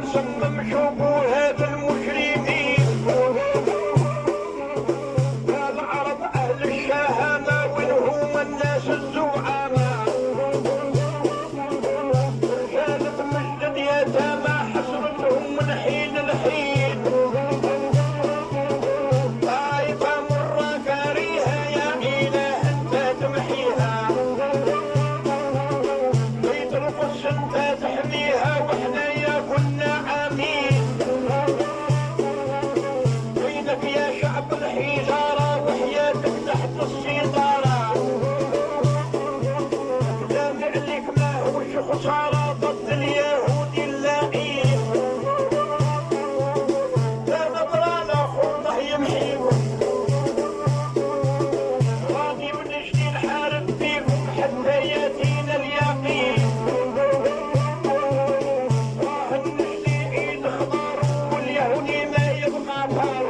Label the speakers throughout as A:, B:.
A: مسمم شوفوا المجرمين العرب أهل الشهامة وين هم الناس الزعماء رجالة مجد يتامى حسرتهم من حين لحين طائفة مرة كاريها يا إله أنت تمحيها بيت القدس أنت تحميها وحنايا كنا عامين وينك يا شعب الحجارة وحياتك تحت السيطرة دافع لك ما هوش خسارة ضد اليهود اللئيم لا نظرانا خلطه يمحيكم راضي ونجدي نحارب فيكم حتى ياتينا اليقين راه نجدي عيد خضار واليهودي ما يبقى فارو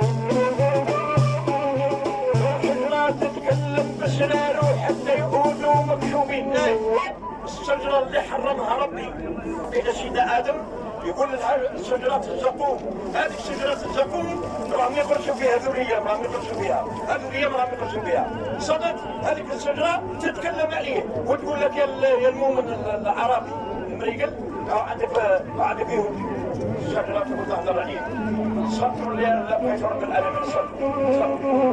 A: الشجرة تتكلم بسرار حتى يقولوا مكشوفين الشجرة اللي حرمها ربي إلى سيدنا آدم يقول لها شجرة الزقوم هذه شجرة الزقوم راهم يخرجوا فيها ذرية راهم يخرجوا فيها الذرية راهم يخرجوا فيها صدق هذيك الشجرة تتكلم عليه وتقول لك يا المؤمن العربي المريقل عندك يهودي الشجرة تهضر عليه صدقوا اللي بغيت رب العالمين صدقوا